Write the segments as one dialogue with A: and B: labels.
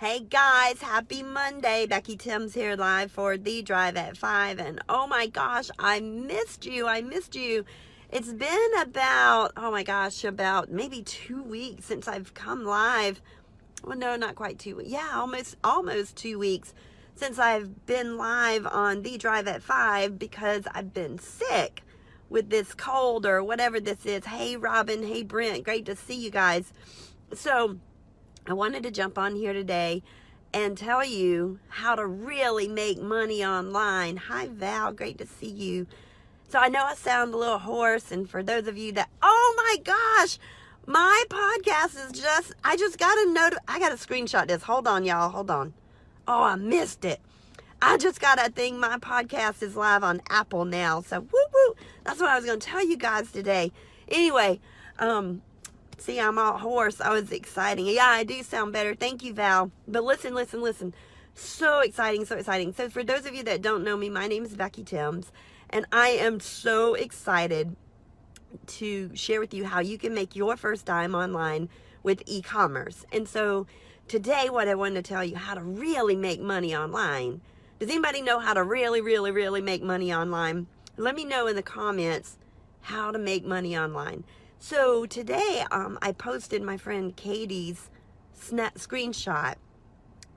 A: Hey guys, happy Monday. Becky Timms here live for The Drive at 5. And oh my gosh, I missed you. It's been about maybe 2 weeks since I've come live. Well, no, not quite 2 weeks. Yeah, almost 2 weeks since I've been live on The Drive at 5 because I've been sick with this cold or whatever this is. Hey Robin, hey Brent, great to see you guys. So I wanted to jump on here today and tell you how to really make money online. Hi Val, great to see you. So I know I sound a little hoarse, and for those of you that, oh my gosh, my podcast is I just got a note. I got to screenshot this. Hold on, y'all. Hold on. Oh, I missed it. I just got a thing. My podcast is live on Apple now. So woo woo. That's what I was going to tell you guys today. Anyway, see, I'm all hoarse. I was exciting. Yeah, I do sound better. Thank you, Val. But listen. So exciting. So for those of you that don't know me, my name is Becky Timms, and I am so excited to share with you how you can make your first dime online with e-commerce. And so today, what I wanted to tell you, how to really make money online. Does anybody know how to really make money online? Let me know in the comments how to make money online. So today, I posted my friend Katie's screenshot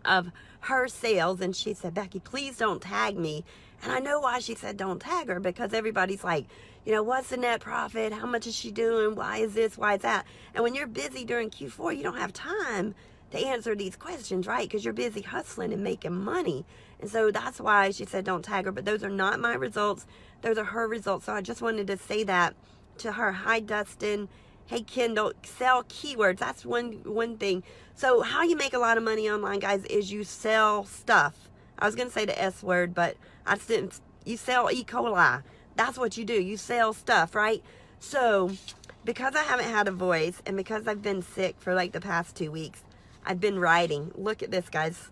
A: of her sales, and she said, Becky, please don't tag me. And I know why she said don't tag her, because everybody's like, what's the net profit? How much is she doing? Why is this? Why is that? And when you're busy during Q4, you don't have time to answer these questions, right? Because you're busy hustling and making money. And so that's why she said don't tag her. But those are not my results. Those are her results. So I just wanted to say that to her. Hi Dustin. Hey Kendall. Sell keywords. That's one thing. So how you make a lot of money online, guys, is you sell stuff. I was going to say the S word, but I didn't. You sell E. coli. That's what you do. You sell stuff, right? So because I haven't had a voice, and because I've been sick for like the past 2 weeks, I've been writing. Look at this, guys.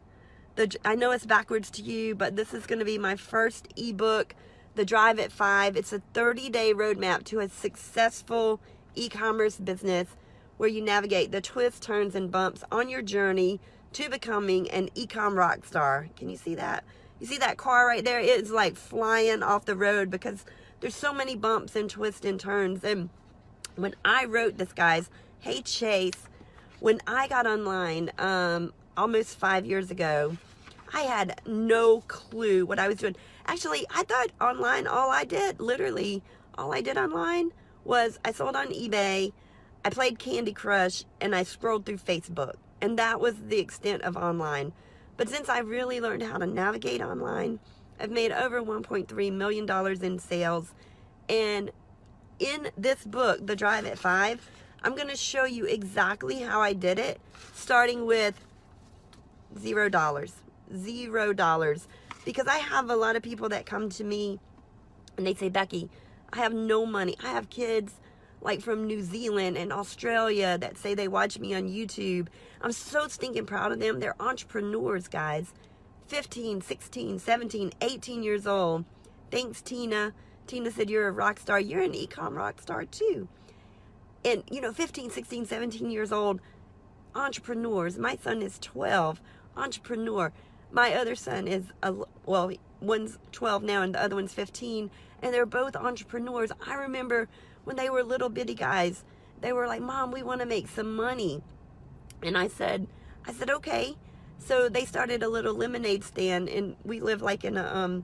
A: I know it's backwards to you, but this is going to be my first ebook, The Drive at 5. It's a 30-day roadmap to a successful e-commerce business where you navigate the twists, turns, and bumps on your journey to becoming an Ecom Rockstar. Can you see that? You see that car right there? It's like flying off the road because there's so many bumps and twists and turns. And when I wrote this, guys, hey Chase, when I got online almost 5 years ago, I had no clue what I was doing. Actually, I thought online, all I did online was I sold on eBay, I played Candy Crush, and I scrolled through Facebook. And that was the extent of online. But since I really learned how to navigate online, I've made over $1.3 million in sales. And in this book, The Drive at 5, I'm going to show you exactly how I did it, starting with $0. Because I have a lot of people that come to me and they say, Becky, I have no money. I have kids like from New Zealand and Australia that say they watch me on YouTube. I'm so stinking proud of them. They're entrepreneurs, guys. 15, 16, 17, 18 years old. Thanks, Tina. Tina said you're a rock star. You're an ecom rock star too. And 15, 16, 17 years old entrepreneurs. My son is 12, entrepreneur. My other son is, one's 12 now and the other one's 15. And they're both entrepreneurs. I remember when they were little bitty guys, they were like, Mom, we want to make some money. And I said, okay. So they started a little lemonade stand, and we live like in a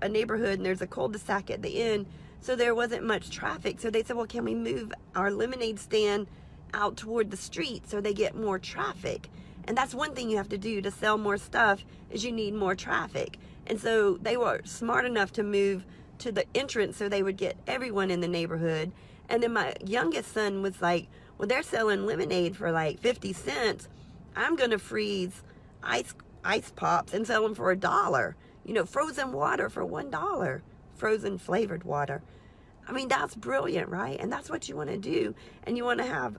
A: neighborhood, and there's a cul-de-sac at the end. So there wasn't much traffic. So they said, well, can we move our lemonade stand out toward the street so they get more traffic? And that's one thing you have to do to sell more stuff, is you need more traffic. And so they were smart enough to move to the entrance so they would get everyone in the neighborhood. And then my youngest son was like, well, they're selling lemonade for like 50 cents. I'm going to freeze ice pops and sell them for $1. Frozen water for $1. Frozen flavored water. I mean, that's brilliant, right? And that's what you want to do. And you want to have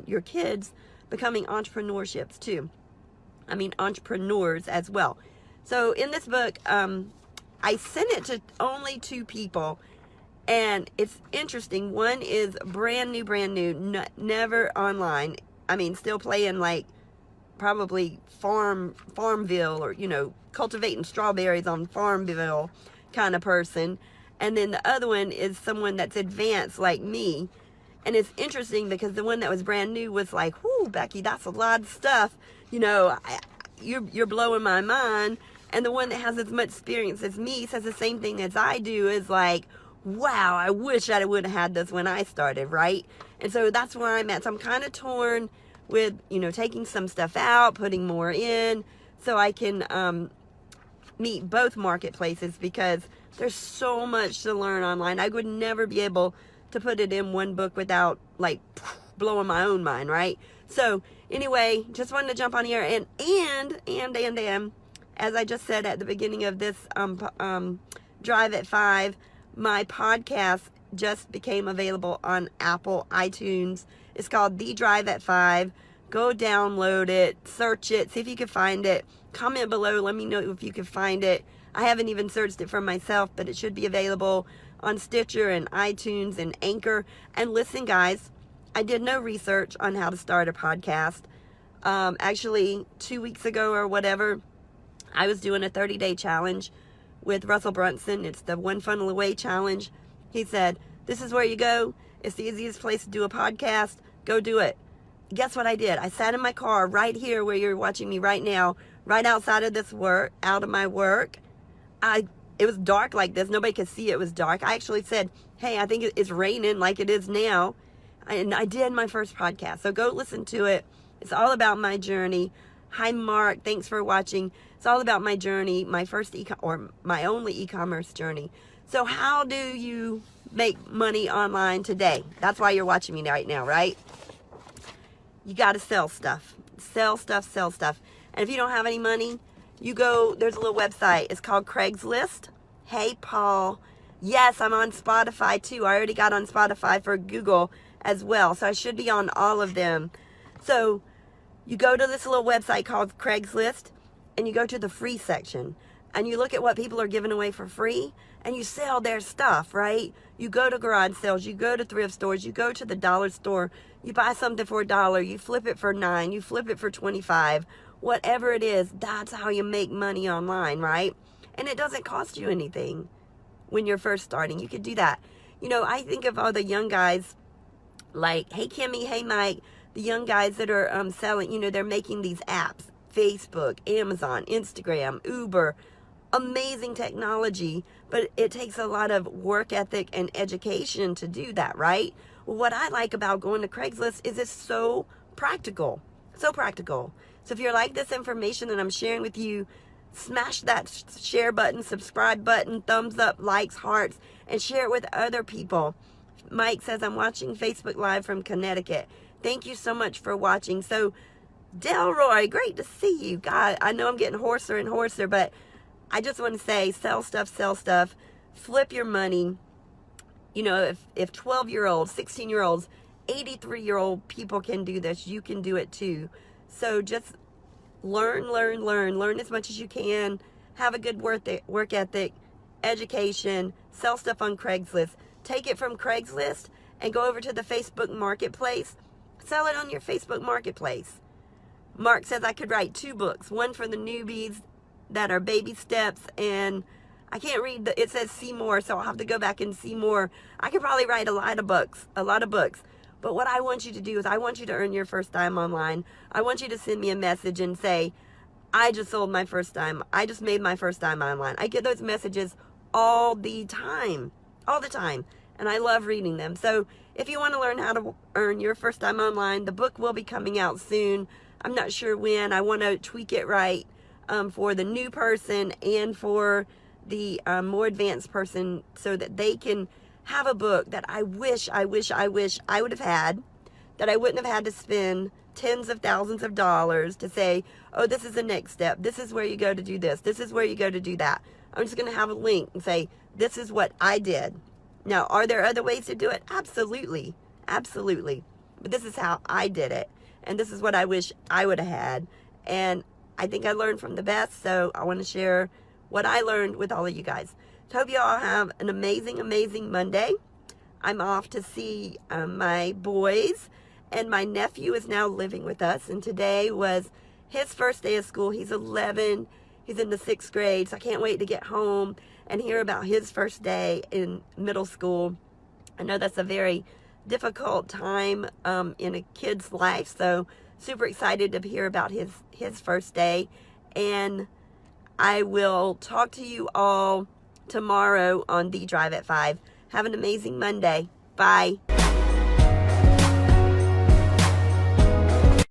A: your kids becoming entrepreneurs as well. So in this book, I sent it to only 2 people, and it's interesting. One is brand new, never online. I mean, still playing like probably Farmville, or, cultivating strawberries on Farmville kind of person. And then the other one is someone that's advanced like me. And it's interesting because the one that was brand new was like, whoo, Becky, that's a lot of stuff. You're blowing my mind. And the one that has as much experience as me says the same thing as I do, is like, wow, I wish I would have had this when I started, right? And so that's where I'm at. So I'm kind of torn with, taking some stuff out, putting more in, so I can meet both marketplaces, because there's so much to learn online. I would never be able to put it in one book without like blowing my own mind, right? So anyway, just wanted to jump on here and as I just said at the beginning of this Drive at 5, my podcast just became available on Apple iTunes. It's called The Drive at 5. Go download it, search it, see if you can find it. Comment below, let me know if you can find it. I haven't even searched it for myself, but it should be available on Stitcher and iTunes and Anchor. And listen, guys, I did no research on how to start a podcast. Actually, 2 weeks ago or whatever, I was doing a 30-day challenge with Russell Brunson. It's the One Funnel Away challenge. He said, this is where you go. It's the easiest place to do a podcast. Go do it. Guess what I did? I sat in my car right here where you're watching me right now, right outside of out of my work. It was dark like this. Nobody could see it was dark. I actually said, hey, I think it's raining like it is now. And I did my first podcast. So go listen to it. It's all about my journey. Hi, Mark. Thanks for watching. It's all about my journey, my first my only e-commerce journey. So how do you make money online today? That's why you're watching me right now, right? You got to sell stuff. Sell stuff. And if you don't have any money, there's a little website. It's called Craigslist. Hey, Paul. Yes, I'm on Spotify too. I already got on Spotify for Google as well. So I should be on all of them. So you go to this little website called Craigslist, and you go to the free section, and you look at what people are giving away for free, and you sell their stuff, right? You go to garage sales, you go to thrift stores, you go to the dollar store, you buy something for $1, you flip it for $9, you flip it for $25, whatever it is. That's how you make money online, right? And it doesn't cost you anything when you're first starting. You could do that. I think of all the young guys, like, hey, Kimmy, hey, Mike, the young guys that are selling, they're making these apps, Facebook, Amazon, Instagram, Uber, amazing technology, but it takes a lot of work ethic and education to do that, right? Well, what I like about going to Craigslist is it's so practical. So practical. So if you're like this information that I'm sharing with you, smash that share button, subscribe button, thumbs up, likes, hearts, and share it with other people. Mike says, I'm watching Facebook Live from Connecticut. Thank you so much for watching. So, Delroy, great to see you. God, I know I'm getting hoarser and hoarser, but I just want to say, sell stuff, flip your money. If 12-year-olds, 16-year-olds, 83-year-old people can do this, you can do it too. So just learn as much as you can. Have a good work ethic, education, sell stuff on Craigslist. Take it from Craigslist and go over to the Facebook Marketplace. Sell it on your Facebook Marketplace. Mark says I could write 2 books, one for the newbies that are baby steps, and I can't read it says see more, so I'll have to go back and see more. I could probably write a lot of books. But what I want you to do is I want you to earn your first time online. I want you to send me a message and say, I just sold my first time. I just made my first time online. I get those messages all the time. And I love reading them. So if you want to learn how to earn your first time online, the book will be coming out soon. I'm not sure when. I want to tweak it right for the new person and for the more advanced person, so that they can have a book that I wish I would have had, that I wouldn't have had to spend tens of thousands of dollars to say, oh, this is the next step. This is where you go to do this. This is where you go to do that. I'm just going to have a link and say, this is what I did. Now, are there other ways to do it? Absolutely. But this is how I did it. And this is what I wish I would have had. And I think I learned from the best, so I want to share what I learned with all of you guys. So hope you all have an amazing Monday. I'm off to see my boys, and my nephew is now living with us, and today was his first day of school. He's 11. He's in the 6th grade. So I can't wait to get home and hear about his first day in middle school. I know that's a very difficult time in a kid's life. So super excited to hear about his first day. And I will talk to you all tomorrow on The Drive at 5. Have an amazing Monday. Bye.